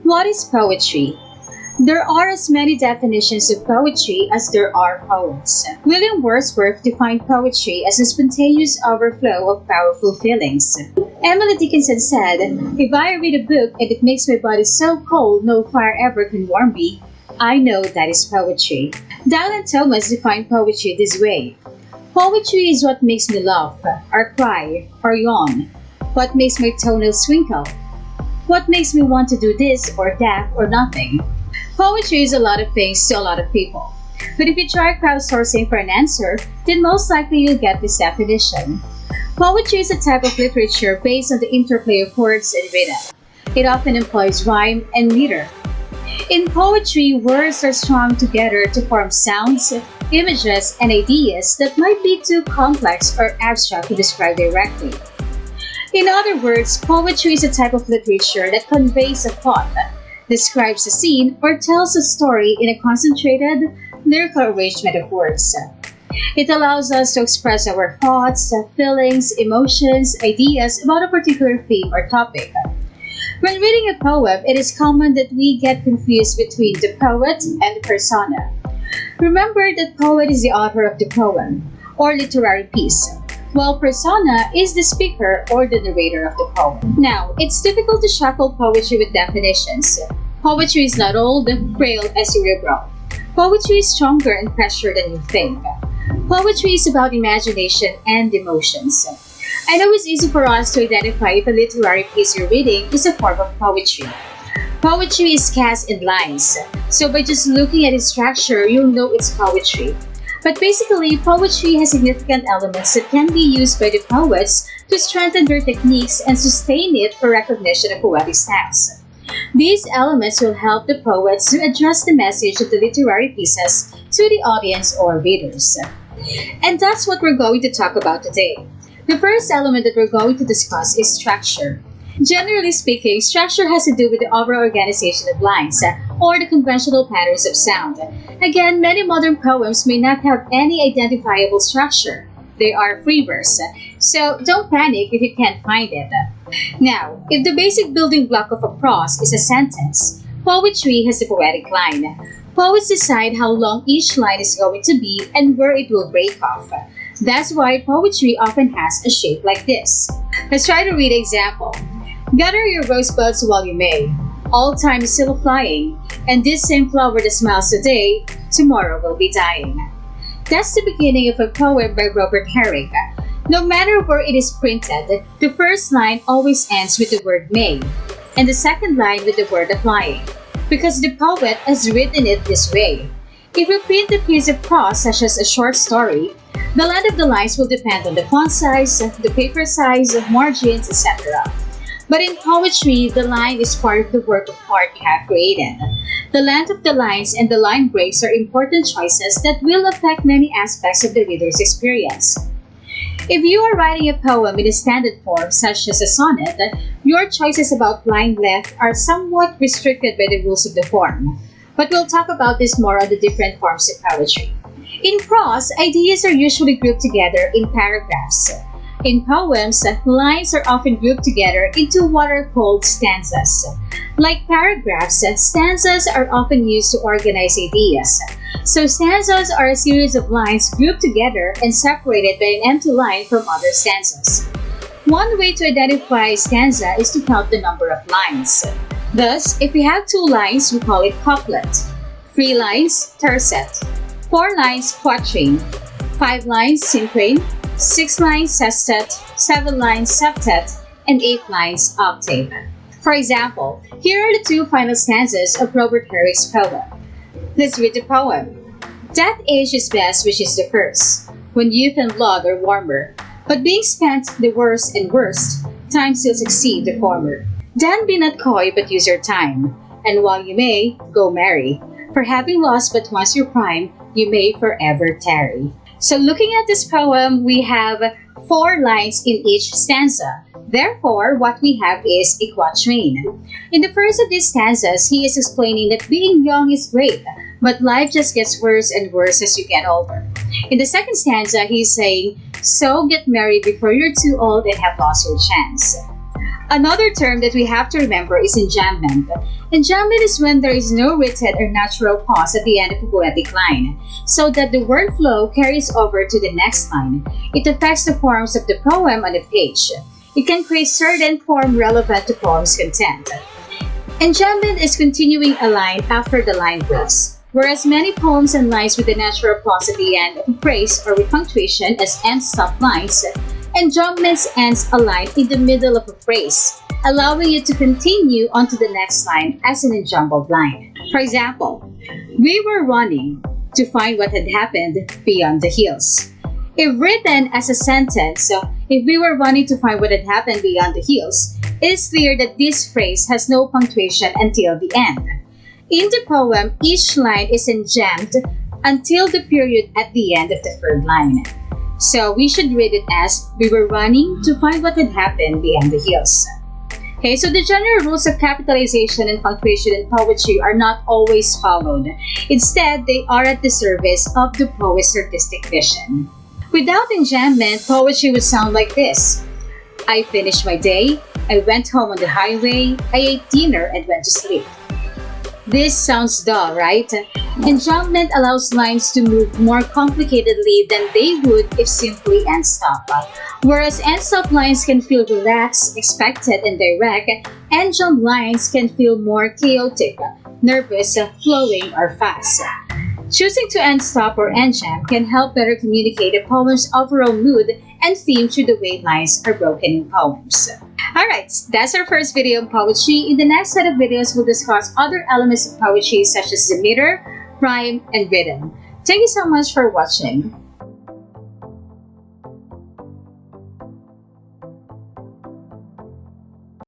What is poetry? There are as many definitions of poetry as there are poets. William Wordsworth defined poetry as a spontaneous overflow of powerful feelings. Emily Dickinson said, "If I read a book and it makes my body so cold no fire ever can warm me, I know that is poetry." Dylan Thomas defined poetry this way: "Poetry is what makes me laugh, or cry, or yawn, what makes my toenails twinkle, what makes me want to do this or that or nothing." Poetry is a lot of things to a lot of people. But if you try crowdsourcing for an answer, then most likely you'll get this definition. Poetry is a type of literature based on the interplay of words and rhythm. It often employs rhyme and meter. In poetry, words are strung together to form sounds, images, and ideas that might be too complex or abstract to describe directly. In other words, poetry is a type of literature that conveys a thought, describes a scene, or tells a story in a concentrated, lyrical arrangement of words. It allows us to express our thoughts, feelings, emotions, ideas about a particular theme or topic. When reading a poem, it is common that we get confused between the poet and the persona. Remember that poet is the author of the poem or literary piece, while persona is the speaker or the narrator of the poem. Now, it's difficult to shackle poetry with definitions. Poetry is not old, frail, and cerebral. Poetry is stronger and fresher than you think. Poetry is about imagination and emotions. I know it's easy for us to identify if a literary piece you're reading is a form of poetry. Poetry is cast in lines, so by just looking at its structure, you'll know it's poetry. But basically, poetry has significant elements that can be used by the poets to strengthen their techniques and sustain it for recognition of poetic stance. These elements will help the poets to address the message of the literary pieces to the audience or readers. And that's what we're going to talk about today. The first element that we're going to discuss is structure. Generally speaking, structure has to do with the overall organization of lines or the conventional patterns of sound. Again, many modern poems may not have any identifiable structure. They are free verse, so don't panic if you can't find it. Now, if the basic building block of a prose is a sentence, poetry has a poetic line. Poets decide how long each line is going to be and where it will break off. That's why poetry often has a shape like this. Let's try to read an example. "Gather your rosebuds while you may. All time is still flying, and this same flower that smiles today, tomorrow will be dying." That's the beginning of a poem by Robert Herrick. No matter where it is printed, the first line always ends with the word may, and the second line with the word applying, because the poet has written it this way. If we print a piece of prose such as a short story, the length of the lines will depend on the font size, the paper size, margins, etc. But in poetry, the line is part of the work of art you have created. The length of the lines and the line breaks are important choices that will affect many aspects of the reader's experience. If you are writing a poem in a standard form, such as a sonnet, your choices about line length are somewhat restricted by the rules of the form. But we'll talk about this more on the different forms of poetry. In prose, ideas are usually grouped together in paragraphs. In poems, lines are often grouped together into what are called stanzas. Like paragraphs, stanzas are often used to organize ideas. So stanzas are a series of lines grouped together and separated by an empty line from other stanzas. One way to identify a stanza is to count the number of lines. Thus, if we have 2 lines, we call it couplet. 3 lines, tercet. 4 lines, quatrain. 5 lines, cinquain. 6 lines, sestet. 7 lines, septet. And 8 lines, octave. For example, here are the 2 final stanzas of Robert Herrick's poem. Let's read the poem. "That age is best which is the first, when youth and blood are warmer, but being spent the worst and worst, time still succeed the former. Then be not coy, but use your time, and while you may, go marry, for having lost but once your prime, you may forever tarry." So looking at this poem, we have 4 lines in each stanza. Therefore, what we have is a quatrain. In the first of these stanzas, he is explaining that being young is great, but life just gets worse and worse as you get older. In the second stanza, he's saying, "So get married before you're too old and have lost your chance." Another term that we have to remember is enjambment. Enjambment is when there is no written or natural pause at the end of a poetic line, so that the word flow carries over to the next line. It affects the forms of the poem on the page. It can create certain form relevant to poem's content. Enjambment is continuing a line after the line breaks. Whereas many poems and lines with a natural pause at the end of a phrase or with punctuation as end-stop lines, enjambments ends a line in the middle of a phrase, allowing it to continue onto the next line as an enjambled line. For example, we were running to find what had happened beyond the hills. If written as a sentence, if we were running to find what had happened beyond the hills, it is clear that this phrase has no punctuation until the end. In the poem, each line is enjambed until the period at the end of the third line. So we should read it as, we were running to find what had happened beyond the hills. Okay, so the general rules of capitalization and punctuation in poetry are not always followed. Instead, they are at the service of the poet's artistic vision. Without enjambment, poetry would sound like this. I finished my day, I went home on the highway, I ate dinner and went to sleep. This sounds dull, right? Enjambment allows lines to move more complicatedly than they would if simply end-stop. Whereas end-stop lines can feel relaxed, expected, and direct, enjambed lines can feel more chaotic, nervous, flowing, or fast. Choosing to end-stop or enjamb can help better communicate a poem's overall mood and theme through the way lines are broken in poems. Alright, that's our first video on poetry. In the next set of videos, we'll discuss other elements of poetry such as the meter, rhyme, and rhythm. Thank you so much for watching.